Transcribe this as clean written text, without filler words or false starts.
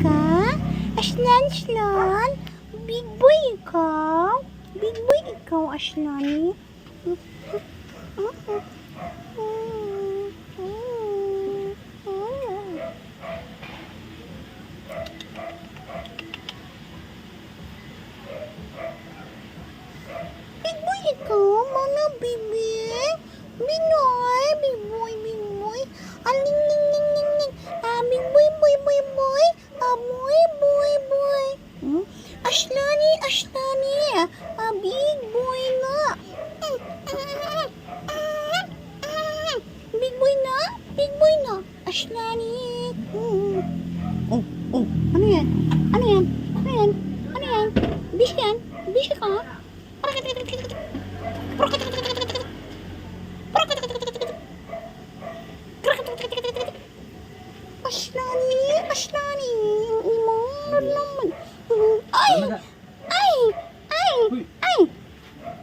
Ka? Aslan? Big boy ikaw? Big boy ikaw, Aslan? Big boy ikaw, mga bibig? Binoy, big boy. Aling ning ning ning ning. Big boy. Boy. Ashlani. Big boy na. Big boy na. Ashlani. Oh. Ano yan? Bishi ka? Ashlani, ang imong naman. Ay!